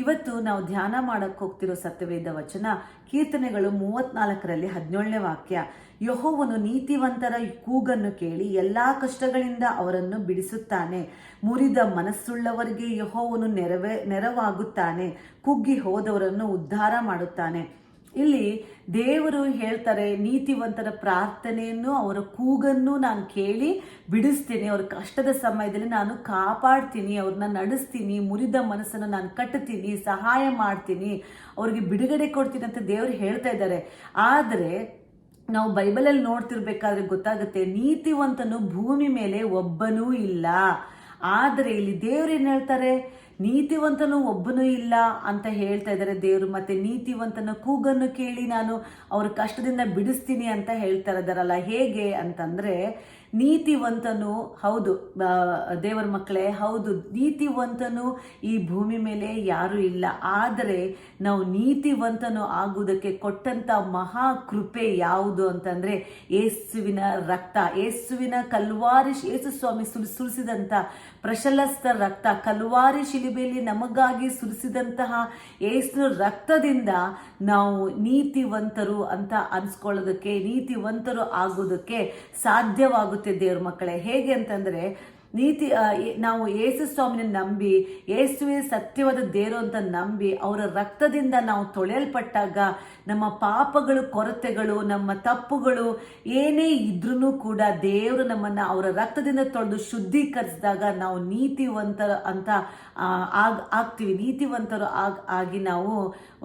ಇವತ್ತು ನಾವು ಧ್ಯಾನ ಮಾಡಕ್ಕೆ ಹೋಗ್ತಿರೋ ಸತ್ಯವೇದ ವಚನ ಕೀರ್ತನೆಗಳು 34ರಲ್ಲಿ 17ನೇ ವಾಕ್ಯ. ಯೆಹೋವನು ನೀತಿವಂತರ ಕೂಗನ್ನು ಕೇಳಿ ಎಲ್ಲಾ ಕಷ್ಟಗಳಿಂದ ಅವರನ್ನು ಬಿಡಿಸುತ್ತಾನೆ. ಮುರಿದ ಮನಸ್ಸುಳ್ಳವರಿಗೆ ಯೆಹೋವನು ನೆರವಾಗುತ್ತಾನೆ. ಕುಗ್ಗಿ ಹೋದವರನ್ನು ಉದ್ಧಾರ ಮಾಡುತ್ತಾನೆ. ಇಲ್ಲಿ ದೇವರು ಹೇಳ್ತಾರೆ, ನೀತಿವಂತರ ಪ್ರಾರ್ಥನೆಯನ್ನು ಅವರ ಕೂಗನ್ನು ನಾನು ಕೇಳಿ ಬಿಡಿಸ್ತೀನಿ. ಅವ್ರ ಕಷ್ಟದ ಸಮಯದಲ್ಲಿ ನಾನು ಕಾಪಾಡ್ತೀನಿ, ಅವ್ರನ್ನ ನಡೆಸ್ತೀನಿ, ಮುರಿದ ಮನಸ್ಸನ್ನು ನಾನು ಕಟ್ಟುತ್ತೀನಿ, ಸಹಾಯ ಮಾಡ್ತೀನಿ, ಅವ್ರಿಗೆ ಬಿಡುಗಡೆ ಕೊಡ್ತೀನಿ ಅಂತ ದೇವರು ಹೇಳ್ತಾ ಇದ್ದಾರೆ. ಆದರೆ ನಾವು ಬೈಬಲಲ್ಲಿ ನೋಡ್ತಿರ್ಬೇಕಾದ್ರೆ ಗೊತ್ತಾಗುತ್ತೆ, ನೀತಿವಂತನು ಭೂಮಿ ಮೇಲೆ ಒಬ್ಬನೂ ಇಲ್ಲ. ಆದರೆ ಇಲ್ಲಿ ದೇವ್ರು ಏನ್ ಹೇಳ್ತಾರೆ, ನೀತಿವಂತನು ಒಬ್ಬನೂ ಇಲ್ಲ ಅಂತ ಹೇಳ್ತಾ ಇದ್ದಾರೆ ದೇವರು. ಮತ್ತೆ ನೀತಿವಂತನ ಕೂಗನ್ನು ಕೇಳಿ ನಾನು ಅವ್ರ ಕಷ್ಟದಿಂದ ಬಿಡಿಸ್ತೀನಿ ಅಂತ ಹೇಳ್ತಾ ಇದ್ದಾರಲ್ಲ. ಹೇಗೆ ಅಂತಂದ್ರೆ, ನೀತಿವಂತನು ಹೌದು ದೇವರ ಮಕ್ಕಳೇ, ಹೌದು ನೀತಿವಂತನು ಈ ಭೂಮಿ ಮೇಲೆ ಯಾರು ಇಲ್ಲ. ಆದರೆ ನಾವು ನೀತಿವಂತನು ಆಗುವುದಕ್ಕೆ ಕೊಟ್ಟಂತ ಮಹಾ ಕೃಪೆ ಯಾವುದು ಅಂತಂದ್ರೆ ಯೇಸುವಿನ ರಕ್ತ. ಯೇಸುವಿನ ಕಲ್ವಾರಿ ಯೇಸು ಸ್ವಾಮಿ ಸುರಿಸಿದಂತ ಪ್ರಶಸ್ತ ರಕ್ತ, ಕಲ್ವಾರಿ ಶಿಲುಬೆಯಲ್ಲಿ ನಮಗಾಗಿ ಸುರಿಸಿದಂತಹ ಯೇಸು ರಕ್ತದಿಂದ ನಾವು ನೀತಿವಂತರು ಅಂತ ಅನ್ಸ್ಕೊಳ್ಳೋದಕ್ಕೆ, ನೀತಿವಂತರು ಆಗೋದಕ್ಕೆ ಸಾಧ್ಯವಾಗುತ್ತೆ ದೇವ್ರ ಮಕ್ಕಳೇ. ಹೇಗೆ ಅಂತಂದ್ರೆ, ನಾವು ಯೇಸು ಸ್ವಾಮಿನ ನಂಬಿ, ಯೇಸುವೆ ಸತ್ಯವಾದ ದೇವರು ಅಂತ ನಂಬಿ ಅವರ ರಕ್ತದಿಂದ ನಾವು ತೊಳೆಯಲ್ಪಟ್ಟಾಗ ನಮ್ಮ ಪಾಪಗಳು, ಕೊರತೆಗಳು, ನಮ್ಮ ತಪ್ಪುಗಳು ಏನೇ ಇದ್ರೂ ಕೂಡ ದೇವರು ನಮ್ಮನ್ನ ಅವರ ರಕ್ತದಿಂದ ತೊಳೆದು ಶುದ್ಧೀಕರಿಸಿದಾಗ ನಾವು ನೀತಿವಂತರ ಅಂತ ಆಗ್ತೀವಿ. ನೀತಿವಂತರು ಆಗಿ ನಾವು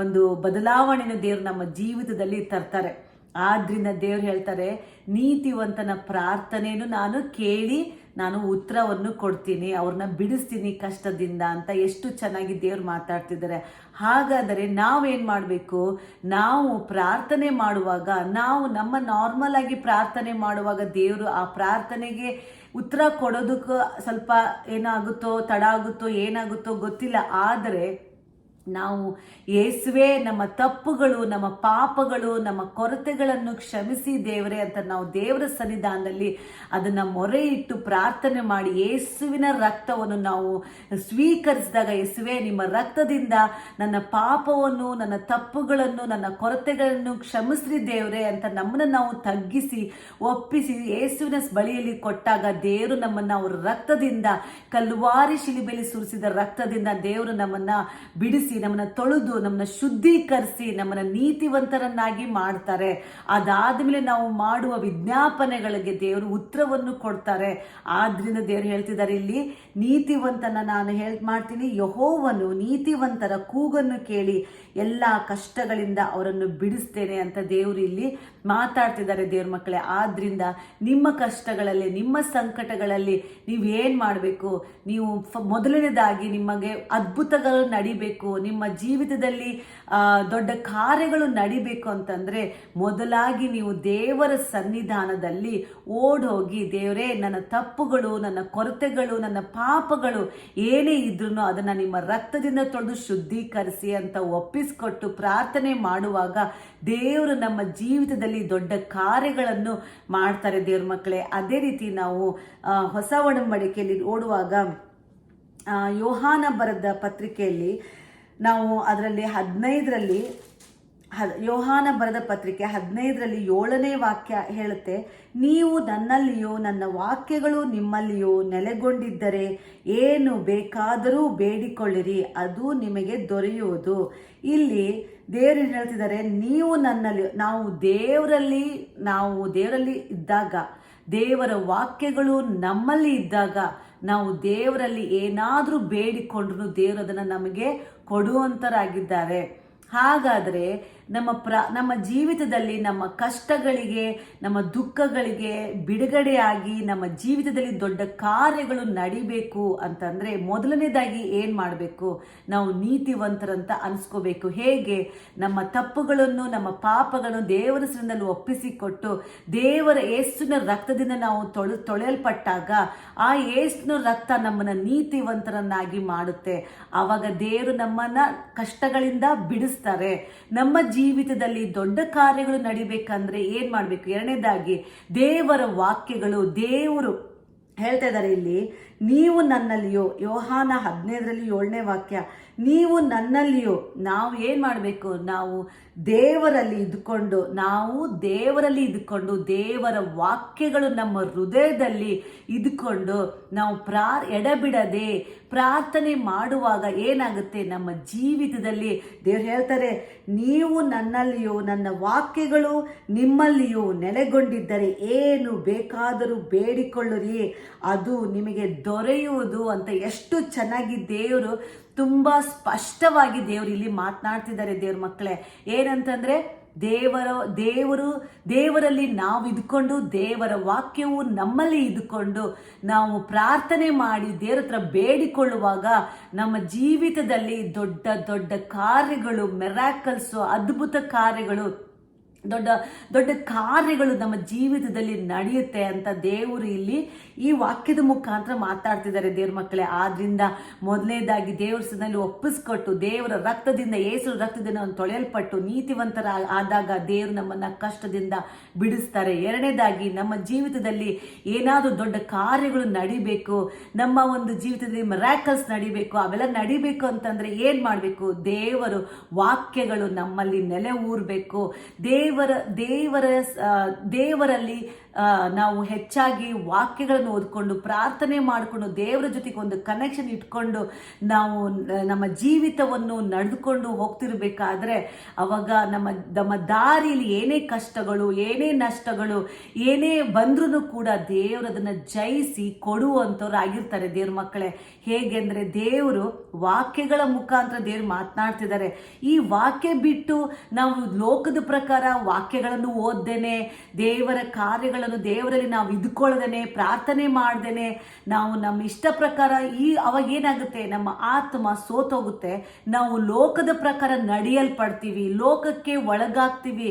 ಒಂದು ಬದಲಾವಣೆಯನ್ನು ದೇವರು ನಮ್ಮ ಜೀವಿತದಲ್ಲಿ ತರ್ತಾರೆ. ಆದ್ರಿಂದ ದೇವ್ರು ಹೇಳ್ತಾರೆ, ನೀತಿವಂತನ ಪ್ರಾರ್ಥನೆಯನ್ನು ನಾನು ಕೇಳಿ ನಾನು ಉತ್ತರವನ್ನು ಕೊಡ್ತೀನಿ, ಅವ್ರನ್ನ ಬಿಡಿಸ್ತೀನಿ ಕಷ್ಟದಿಂದ ಅಂತ ಎಷ್ಟು ಚೆನ್ನಾಗಿ ದೇವ್ರು ಮಾತಾಡ್ತಿದ್ದಾರೆ. ಹಾಗಾದರೆ ನಾವೇನ್ ಮಾಡಬೇಕು? ನಾವು ಪ್ರಾರ್ಥನೆ ಮಾಡುವಾಗ, ನಾವು ನಮ್ಮ ನಾರ್ಮಲ್ ಆಗಿ ಪ್ರಾರ್ಥನೆ ಮಾಡುವಾಗ ದೇವರು ಆ ಪ್ರಾರ್ಥನೆಗೆ ಉತ್ತರ ಕೊಡೋದಕ್ಕೂ ಸ್ವಲ್ಪ ಏನಾಗುತ್ತೋ, ತಡ ಆಗುತ್ತೋ, ಏನಾಗುತ್ತೋ ಗೊತ್ತಿಲ್ಲ. ಆದರೆ ನಾವು ಯೇಸುವೆ ನಮ್ಮ ತಪ್ಪುಗಳು, ನಮ್ಮ ಪಾಪಗಳು, ನಮ್ಮ ಕೊರತೆಗಳನ್ನು ಕ್ಷಮಿಸಿ ದೇವರೇ ಅಂತ ನಾವು ದೇವರ ಸನ್ನಿಧಾನದಲ್ಲಿ ಅದನ್ನ ಮೊರೆ ಇಟ್ಟು ಪ್ರಾರ್ಥನೆ ಮಾಡಿ ಯೇಸುವಿನ ರಕ್ತವನ್ನು ನಾವು ಸ್ವೀಕರಿಸಿದಾಗ, ಯೇಸುವೆ ನಿಮ್ಮ ರಕ್ತದಿಂದ ನನ್ನ ಪಾಪವನ್ನು, ನನ್ನ ತಪ್ಪುಗಳನ್ನು, ನನ್ನ ಕೊರತೆಗಳನ್ನು ಕ್ಷಮಿಸ್ರಿ ದೇವರೇ ಅಂತ ನಮ್ಮನ್ನ ನಾವು ತಗ್ಗಿಸಿ ಒಪ್ಪಿಸಿ ಯೇಸುವಿನ ಬಳಿಯಲ್ಲಿ ಕೊಟ್ಟಾಗ ದೇವರು ನಮ್ಮನ್ನ ಅವ್ರ ರಕ್ತದಿಂದ, ಕಲ್ವಾರಿ ಶಿಲುಬೆಯಲ್ಲಿ ಸುರಿಸಿದ ರಕ್ತದಿಂದ ದೇವರು ನಮ್ಮನ್ನ ಬಿಡಿಸಿ, ನಮ್ಮನ್ನ ತೊಳೆದು, ನಮ್ಮನ್ನ ಶುದ್ಧೀಕರಿಸಿ, ನಮ್ಮನ್ನ ನೀತಿವಂತರನ್ನಾಗಿ ಮಾಡ್ತಾರೆ. ಅದಾದ್ಮೇಲೆ ನಾವು ಮಾಡುವ ವಿಜ್ಞಾಪನೆಗಳಿಗೆ ದೇವರು ಉತ್ತರವನ್ನು ಕೊಡ್ತಾರೆ. ಆದ್ರಿಂದ ದೇವರು ಹೇಳ್ತಿದ್ದಾರೆ ಇಲ್ಲಿ, ನೀತಿವಂತನ ನಾನು ಮಾಡ್ತೀನಿ, ಯೆಹೋವನು ನೀತಿವಂತರ ಕೂಗನ್ನು ಕೇಳಿ ಎಲ್ಲಾ ಕಷ್ಟಗಳಿಂದ ಅವರನ್ನು ಬಿಡಿಸ್ತೇನೆ ಅಂತ ದೇವರು ಇಲ್ಲಿ ಮಾತಾಡ್ತಿದ್ದಾರೆ ದೇವ್ರ ಮಕ್ಕಳೇ. ಆದ್ರಿಂದ ನಿಮ್ಮ ಕಷ್ಟಗಳಲ್ಲಿ, ನಿಮ್ಮ ಸಂಕಟಗಳಲ್ಲಿ ನೀವೇನ್ ಮಾಡಬೇಕು? ನೀವು ಮೊದಲನೇದಾಗಿ ನಿಮಗೆ ಅದ್ಭುತಗಳು ನಡಿಬೇಕು, ನಿಮ್ಮ ಜೀವಿತದಲ್ಲಿ ದೊಡ್ಡ ಕಾರ್ಯಗಳು ನಡಿಬೇಕು ಅಂತಂದ್ರೆ ಮೊದಲಾಗಿ ನೀವು ದೇವರ ಸನ್ನಿಧಾನದಲ್ಲಿ ಓಡೋಗಿ, ದೇವರೇ ನನ್ನ ತಪ್ಪುಗಳು, ನನ್ನ ಕೊರತೆಗಳು, ನನ್ನ ಪಾಪಗಳು ಏನೇ ಇದ್ರೂ ಅದನ್ನ ನಿಮ್ಮ ರಕ್ತದಿಂದ ತೊಳೆದು ಶುದ್ಧೀಕರಿಸಿ ಅಂತ ಒಪ್ಪಿಸ್ಕೊಟ್ಟು ಪ್ರಾರ್ಥನೆ ಮಾಡುವಾಗ ದೇವರು ನಮ್ಮ ಜೀವಿತದಲ್ಲಿ ದೊಡ್ಡ ಕಾರ್ಯಗಳನ್ನು ಮಾಡ್ತಾರೆ ದೇವ್ರ ಮಕ್ಕಳೇ. ಅದೇ ರೀತಿ ನಾವು ಹೊಸ ಒಡಂಬಡಿಕೆಯಲ್ಲಿ ಓಡುವಾಗ ಯೋಹಾನ ಬರೆದ ಪತ್ರಿಕೆಯಲ್ಲಿ ನಾವು ಅದರಲ್ಲಿ ಯೋಹಾನ ಬರೆದ ಪತ್ರಿಕೆ 15ರಲ್ಲಿ 7ನೇ ವಾಕ್ಯ ಹೇಳುತ್ತೆ, ನೀವು ನನ್ನಲ್ಲಿಯೋ ನನ್ನ ವಾಕ್ಯಗಳು ನಿಮ್ಮಲ್ಲಿಯೋ ನೆಲೆಗೊಂಡಿದ್ದರೆ ಏನು ಬೇಕಾದರೂ ಬೇಡಿಕೊಳ್ಳಿರಿ, ಅದು ನಿಮಗೆ ದೊರೆಯುವುದು. ಇಲ್ಲಿ ದೇವರು ಹೇಳ್ತಿದ್ದಾರೆ, ನೀವು ನನ್ನಲ್ಲಿ, ನಾವು ದೇವರಲ್ಲಿ ಇದ್ದಾಗ, ದೇವರ ವಾಕ್ಯಗಳು ನಮ್ಮಲ್ಲಿ ಇದ್ದಾಗ, ನಾವು ದೇವರಲ್ಲಿ ಏನಾದರೂ ಬೇಡಿಕೊಂಡ್ರು ದೇವರು ಅದನ್ನು ನಮಗೆ ಕೊಡುವಂತರಾಗಿದ್ದಾರೆ. ಹಾಗಾದರೆ ನಮ್ಮ ಜೀವಿತದಲ್ಲಿ ನಮ್ಮ ಕಷ್ಟಗಳಿಗೆ, ನಮ್ಮ ದುಃಖಗಳಿಗೆ ಬಿಡುಗಡೆಯಾಗಿ ನಮ್ಮ ಜೀವಿತದಲ್ಲಿ ದೊಡ್ಡ ಕಾರ್ಯಗಳು ನಡಿಬೇಕು ಅಂತಂದ್ರೆ ಮೊದಲನೇದಾಗಿ ಏನ್ ಮಾಡಬೇಕು? ನಾವು ನೀತಿವಂತರಂತ ಅನ್ಸ್ಕೋಬೇಕು. ಹೇಗೆ? ನಮ್ಮ ತಪ್ಪುಗಳನ್ನು, ನಮ್ಮ ಪಾಪಗಳನ್ನು ದೇವರ ಸನ್ನಿಧಿಯಲ್ಲಿ ಒಪ್ಪಿಸಿಕೊಟ್ಟು ದೇವರ ಯೇಸುವಿನ ರಕ್ತದಿಂದ ನಾವು ತೊಳೆಯಲ್ಪಟ್ಟಾಗ ಆ ಯೇಸುವಿನ ರಕ್ತ ನಮ್ಮನ್ನ ನೀತಿವಂತರನ್ನಾಗಿ ಮಾಡುತ್ತೆ. ಆವಾಗ ದೇವರು ನಮ್ಮನ್ನ ಕಷ್ಟಗಳಿಂದ ಬಿಡಿಸ್ತಾರೆ. ನಮ್ಮ ಜೀವಿತದಲ್ಲಿ ದೊಡ್ಡ ಕಾರ್ಯಗಳು ನಡಿಬೇಕಂದ್ರೆ ಏನ್ ಮಾಡ್ಬೇಕು? ಎರಡನೇದಾಗಿ ದೇವರ ವಾಕ್ಯಗಳು, ದೇವರು ಹೇಳ್ತಾ ಇದ್ದಾರೆ ಇಲ್ಲಿ, ನೀವು ನನ್ನಲ್ಲಿಯೋ, ಯೋಹಾನ 15:7 ನೀವು ನನ್ನಲ್ಲಿಯೋ. ನಾವು ಏನು ಮಾಡಬೇಕು? ನಾವು ದೇವರಲ್ಲಿ ಇದ್ದುಕೊಂಡು ದೇವರ ವಾಕ್ಯಗಳು ನಮ್ಮ ಹೃದಯದಲ್ಲಿ ಇದ್ದುಕೊಂಡು ನಾವು ಎಡಬಿಡದೆ ಪ್ರಾರ್ಥನೆ ಮಾಡುವಾಗ ಏನಾಗುತ್ತೆ? ನಮ್ಮ ಜೀವಿತದಲ್ಲಿ ದೇವರು ಹೇಳ್ತಾರೆ, ನೀವು ನನ್ನಲ್ಲಿಯೋ, ನನ್ನ ವಾಕ್ಯಗಳು ನಿಮ್ಮಲ್ಲಿಯೂ ನೆಲೆಗೊಂಡಿದ್ದರೆ ಏನು ಬೇಕಾದರೂ ಬೇಡಿಕೊಳ್ಳಿರಿ, ಅದು ನಿಮಗೆ ದೊರೆಯುವುದು ಅಂತ. ಎಷ್ಟು ಚೆನ್ನಾಗಿ ದೇವರು ತುಂಬಾ ಸ್ಪಷ್ಟವಾಗಿ ದೇವರು ಇಲ್ಲಿ ಮಾತನಾಡ್ತಿದ್ದಾರೆ. ದೇವ್ರ ಮಕ್ಕಳೇ, ಏನಂತಂದ್ರೆ ದೇವರಲ್ಲಿ ನಾವು ಇದ್ಕೊಂಡು, ದೇವರ ವಾಕ್ಯವು ನಮ್ಮಲ್ಲಿ ಇದ್ಕೊಂಡು ನಾವು ಪ್ರಾರ್ಥನೆ ಮಾಡಿ ದೇವರ ಹತ್ರ ಬೇಡಿಕೊಳ್ಳುವಾಗ ನಮ್ಮ ಜೀವಿತದಲ್ಲಿ ದೊಡ್ಡ ದೊಡ್ಡ ಕಾರ್ಯಗಳು, ಮೆರಾಕಲ್ಸು, ಅದ್ಭುತ ಕಾರ್ಯಗಳು, ದೊಡ್ಡ ದೊಡ್ಡ ಕಾರ್ಯಗಳು ನಮ್ಮ ಜೀವಿತದಲ್ಲಿ ನಡೆಯುತ್ತೆ ಅಂತ ದೇವರು ಇಲ್ಲಿ ಈ ವಾಕ್ಯದ ಮುಖಾಂತರ ಮಾತಾಡ್ತಿದ್ದಾರೆ ದೇವ್ರ ಮಕ್ಕಳೇ. ಆದ್ರಿಂದ ಮೊದಲನೇದಾಗಿ ದೇವ್ರ ಸನ್ನಲ್ಲಿ ಒಪ್ಪಿಸ್ಕೊಟ್ಟು ದೇವರ ರಕ್ತದಿಂದ, ಯೇಸು ರಕ್ತದಿಂದ ತೊಳೆಯಲ್ಪಟ್ಟು ನೀತಿವಂತರ ಆದಾಗ ದೇವರು ನಮ್ಮನ್ನ ಕಷ್ಟದಿಂದ ಬಿಡಿಸ್ತಾರೆ. ಎರಡನೇದಾಗಿ ನಮ್ಮ ಜೀವಿತದಲ್ಲಿ ಏನಾದರೂ ದೊಡ್ಡ ಕಾರ್ಯಗಳು ನಡಿಬೇಕು, ನಮ್ಮ ಒಂದು ಜೀವಿತದಲ್ಲಿ ಮಿರಾಕಲ್ಸ್ ನಡಿಬೇಕು. ಅವೆಲ್ಲ ನಡಿಬೇಕು ಅಂತಂದ್ರೆ ಏನ್ ಮಾಡಬೇಕು? ದೇವರು ವಾಕ್ಯಗಳು ನಮ್ಮಲ್ಲಿ ನೆಲೆ ಊರ್ಬೇಕು. ದೇವರಲ್ಲಿ ನಾವು ಹೆಚ್ಚಾಗಿ ವಾಕ್ಯಗಳನ್ನು ಓದ್ಕೊಂಡು ಪ್ರಾರ್ಥನೆ ಮಾಡಿಕೊಂಡು ದೇವರ ಜೊತೆಗೆ ಒಂದು ಕನೆಕ್ಷನ್ ಇಟ್ಕೊಂಡು ನಾವು ನಮ್ಮ ಜೀವಿತವನ್ನು ನಡೆದುಕೊಂಡು ಹೋಗ್ತಿರ್ಬೇಕಾದ್ರೆ ಅವಾಗ ನಮ್ಮ ದಾರಿಯಲ್ಲಿ ಏನೇ ಕಷ್ಟಗಳು, ಏನೇ ನಷ್ಟಗಳು, ಏನೇ ಬಂದ್ರೂ ಕೂಡ ದೇವರು ಅದನ್ನ ಜಯಿಸಿ ಕೊಡುವಂಥವ್ರು ಆಗಿರ್ತಾರೆ ದೇವ್ರ ಮಕ್ಕಳೇ. ಹೇಗೆಂದ್ರೆ ದೇವರು ವಾಕ್ಯಗಳ ಮುಖಾಂತರ ದೇವ್ರು ಮಾತನಾಡ್ತಿದ್ದಾರೆ. ಈ ವಾಕ್ಯ ಬಿಟ್ಟು ನಾವು ಲೋಕದ ಪ್ರಕಾರ ವಾಕ್ಯಗಳನ್ನು ಓದ್ದೇನೆ, ದೇವರ ಕಾರ್ಯಗಳನ್ನು ದೇವರಲ್ಲಿ ನಾವು ಇದ್ಕೊಳ್ಳದೇನೆ, ಪ್ರಾರ್ಥನೆ ಮಾಡ್ದೇನೆ, ನಾವು ನಮ್ಮ ಇಷ್ಟ ಪ್ರಕಾರ ಅವಾಗ ಏನಾಗುತ್ತೆ? ನಮ್ಮ ಆತ್ಮ ಸೋತೋಗುತ್ತೆ. ನಾವು ಲೋಕದ ಪ್ರಕಾರ ನಡೆಯಲ್ಪಡ್ತೀವಿ, ಲೋಕಕ್ಕೆ ಒಳಗಾಗ್ತೀವಿ.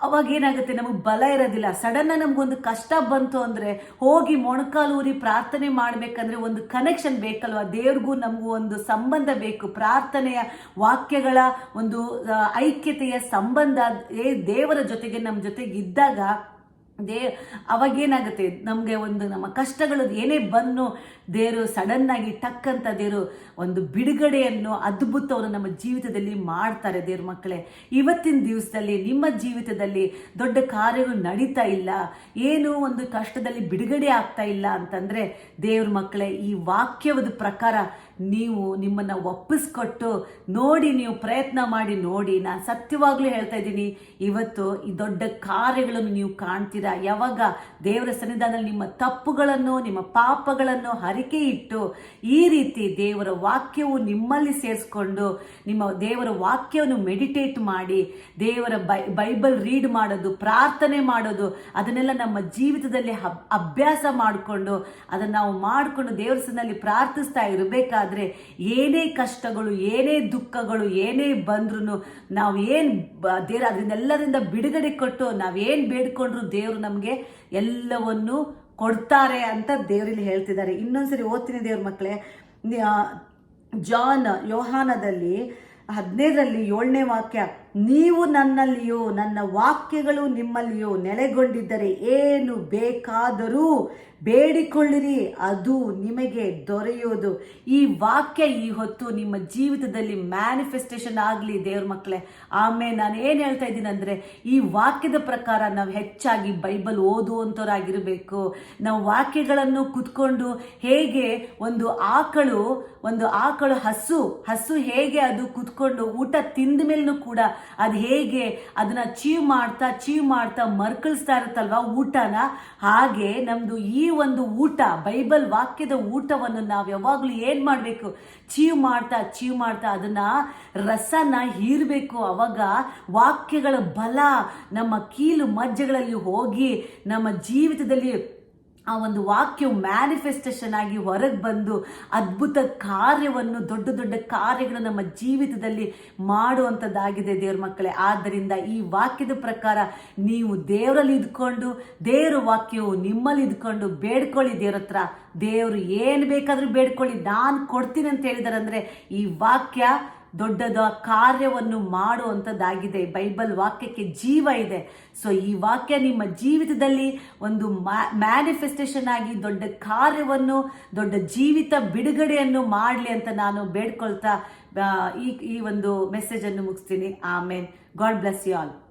ಅವಾಗ ಏನಾಗುತ್ತೆ? ನಮಗೆ ಬಲ ಇರೋದಿಲ್ಲ. ಸಡನ್ ನಮಗೊಂದು ಕಷ್ಟ ಬಂತು ಅಂದ್ರೆ ಹೋಗಿ ಮೊಣಕಾಲೂರಿ ಪ್ರಾರ್ಥನೆ ಮಾಡ್ಬೇಕಂದ್ರೆ ಒಂದು ಕನೆಕ್ಷನ್ ಬೇಕಲ್ವಾ? ದೇವ್ರಿಗೂ ನಮಗೂ ಒಂದು ಸಂಬಂಧ ಬೇಕು. ಪ್ರಾರ್ಥನೆಯ ವಾಕ್ಯಗಳ ಒಂದು ಐಕ್ಯತೆಯ ಸಂಬಂಧ ದೇವರ ಜೊತೆಗೆ ನಮ್ಮ ಜೊತೆಗೆ ಇದ್ದಾಗ ಅವಾಗೇನಾಗುತ್ತೆ? ನಮಗೆ ಒಂದು ನಮ್ಮ ಕಷ್ಟಗಳು ಏನೇ ಬಂದು ದೇವರು ಸಡನ್ ಆಗಿ ಟಕ್ ಅಂತ ದೇವರು ಒಂದು ಬಿಡುಗಡೆಯನ್ನು, ಅದ್ಭುತವನ್ನು ನಮ್ಮ ಜೀವಿತದಲ್ಲಿ ಮಾಡ್ತಾರೆ ದೇವ್ರ ಮಕ್ಕಳೇ. ಇವತ್ತಿನ ದಿವಸದಲ್ಲಿ ನಿಮ್ಮ ಜೀವಿತದಲ್ಲಿ ದೊಡ್ಡ ಕಾರ್ಯಗಳು ನಡೀತಾ ಇಲ್ಲ, ಏನು ಒಂದು ಕಷ್ಟದಲ್ಲಿ ಬಿಡುಗಡೆ ಆಗ್ತಾ ಇಲ್ಲ ಅಂತಂದ್ರೆ ದೇವ್ರ ಮಕ್ಕಳೇ, ಈ ವಾಕ್ಯದ ಪ್ರಕಾರ ನೀವು ನಿಮ್ಮನ್ನ ಒಪ್ಪಿಸ್ಕೊಟ್ಟು ನೋಡಿ, ನೀವು ಪ್ರಯತ್ನ ಮಾಡಿ ನೋಡಿ. ನಾನು ಸತ್ಯವಾಗ್ಲೂ ಹೇಳ್ತಾ ಇದ್ದೀನಿ, ಇವತ್ತು ಈ ದೊಡ್ಡ ಕಾರ್ಯಗಳನ್ನು ನೀವು ಕಾಣ್ತೀರಾ. ಯಾವಾಗ ದೇವರ ಸನ್ನಿಧಾನದಲ್ಲಿ ನಿಮ್ಮ ತಪ್ಪುಗಳನ್ನು, ನಿಮ್ಮ ಪಾಪಗಳನ್ನು ಹರಿಕೆ ಇಟ್ಟು ಈ ರೀತಿ ದೇವರ ವಾಕ್ಯವು ನಿಮ್ಮಲ್ಲಿ ಸೇರಿಸ್ಕೊಂಡು ನಿಮ್ಮ ದೇವರ ವಾಕ್ಯವನ್ನು ಮೆಡಿಟೇಟ್ ಮಾಡಿ, ದೇವರ ಬೈಬಲ್ ರೀಡ್ ಮಾಡೋದು, ಪ್ರಾರ್ಥನೆ ಮಾಡೋದು, ಅದನ್ನೆಲ್ಲ ನಮ್ಮ ಜೀವಿತದಲ್ಲಿ ಅಭ್ಯಾಸ ಮಾಡಿಕೊಂಡು ಅದನ್ನು ನಾವು ಮಾಡಿಕೊಂಡು ದೇವರ ಸನ್ನಿಧಾನದಲ್ಲಿ ಪ್ರಾರ್ಥಿಸ್ತಾ ಇರಬೇಕಾದ್ರೆ ಏನೇ ಕಷ್ಟಗಳು, ಏನೇ ದುಃಖಗಳು, ಏನೇ ಬಂದ್ರು ನಾವು ಅದನ್ನೆಲ್ಲರಿಂದ ಬಿಡುಗಡೆ ಕೊಟ್ಟು ನಾವೇನ್ ಬೇಡ್ಕೊಂಡ್ರು ದೇವರು ನಮಗೆ ಎಲ್ಲವನ್ನು ಕೊಡ್ತಾರೆ ಅಂತ ದೇವರಲ್ಲಿ ಹೇಳ್ತಿದ್ದಾರೆ. ಇನ್ನೊಂದ್ಸರಿ ಓದ್ತೀನಿ ದೇವ್ರ ಮಕ್ಕಳೇ. ಯೋಹಾನದಲ್ಲಿ 15:7 ನೀವು ನನ್ನಲ್ಲಿಯೋ, ನನ್ನ ವಾಕ್ಯಗಳು ನಿಮ್ಮಲ್ಲಿಯೋ ನೆಲೆಗೊಂಡಿದ್ದರೆ ಏನು ಬೇಕಾದರೂ ಬೇಡಿಕೊಳ್ಳಿರಿ, ಅದು ನಿಮಗೆ ದೊರೆಯೋದು. ಈ ವಾಕ್ಯ ಈ ಹೊತ್ತು ನಿಮ್ಮ ಜೀವಿತದಲ್ಲಿ ಮ್ಯಾನಿಫೆಸ್ಟೇಷನ್ ಆಗಲಿ ದೇವ್ರ ಮಕ್ಕಳೇ. ಆಮೇಲೆ ನಾನು ಏನು ಹೇಳ್ತಾ ಇದ್ದೀನಿ ಅಂದರೆ, ಈ ವಾಕ್ಯದ ಪ್ರಕಾರ ನಾವು ಹೆಚ್ಚಾಗಿ ಬೈಬಲ್ ಓದುವಂಥವ್ರಾಗಿರಬೇಕು. ನಾವು ವಾಕ್ಯಗಳನ್ನು ಕುತ್ಕೊಂಡು ಹೇಗೆ ಒಂದು ಆಕಳು ಹಸು ಹೇಗೆ ಅದು ಕುತ್ಕೊಂಡು ಊಟ ತಿಂದ ಮೇಲೂ ಕೂಡ ಅದು ಹೇಗೆ ಅದನ್ನ ಚೀವ್ ಮಾಡ್ತಾ ಮರ್ಕಳಿಸ್ತಾ ಇರುತ್ತಲ್ವಾ ಊಟನ, ಹಾಗೆ ನಮ್ದು ಈ ಒಂದು ಊಟ, ಬೈಬಲ್ ವಾಕ್ಯದ ಊಟವನ್ನು ನಾವು ಯಾವಾಗ್ಲೂ ಏನ್ ಮಾಡ್ಬೇಕು? ಚೀವ್ ಮಾಡ್ತಾ ಅದನ್ನ ರಸನ ಹೀರ್ಬೇಕು. ಅವಾಗ ವಾಕ್ಯಗಳ ಬಲ ನಮ್ಮ ಕೀಲು ಮಜ್ಜೆಗಳಲ್ಲಿ ಹೋಗಿ ನಮ್ಮ ಜೀವಿತದಲ್ಲಿ ಆ ಒಂದು ವಾಕ್ಯವು ಮ್ಯಾನಿಫೆಸ್ಟೇಷನ್ ಆಗಿ ಹೊರಗೆ ಬಂದು ಅದ್ಭುತ ಕಾರ್ಯವನ್ನು, ದೊಡ್ಡ ದೊಡ್ಡ ಕಾರ್ಯಗಳು ನಮ್ಮ ಜೀವಿತದಲ್ಲಿ ಮಾಡುವಂಥದ್ದಾಗಿದೆ ದೇವ್ರ ಮಕ್ಕಳೇ. ಆದ್ದರಿಂದ ಈ ವಾಕ್ಯದ ಪ್ರಕಾರ ನೀವು ದೇವರಲ್ಲಿ ಇದ್ಕೊಂಡು, ದೇವರ ವಾಕ್ಯವು ನಿಮ್ಮಲ್ಲಿ ಇದ್ಕೊಂಡು ಬೇಡ್ಕೊಳ್ಳಿ ದೇವ್ರ ಹತ್ರ. ದೇವರು ಏನು ಬೇಕಾದರೂ ಬೇಡ್ಕೊಳ್ಳಿ, ನಾನು ಕೊಡ್ತೀನಿ ಅಂತ ಹೇಳಿದಾರೆ. ಅಂದರೆ ಈ ವಾಕ್ಯ ದೊಡ್ಡದ ಕಾರ್ಯವನ್ನು ಮಾಡುವಂಥದ್ದಾಗಿದೆ. ಬೈಬಲ್ ವಾಕ್ಯಕ್ಕೆ ಜೀವ ಇದೆ. ಸೊ ಈ ವಾಕ್ಯ ನಿಮ್ಮ ಜೀವಿತದಲ್ಲಿ ಒಂದು ಮ್ಯಾನಿಫೆಸ್ಟೇಷನ್ ಆಗಿ ದೊಡ್ಡ ಕಾರ್ಯವನ್ನು, ದೊಡ್ಡ ಜೀವಿತ ಬಿಡುಗಡೆಯನ್ನು ಮಾಡಲಿ ಅಂತ ನಾನು ಬೇಡ್ಕೊಳ್ತಾ ಈ ಒಂದು ಮೆಸೇಜನ್ನು ಮುಗಿಸ್ತೀನಿ. Amen. God bless you all.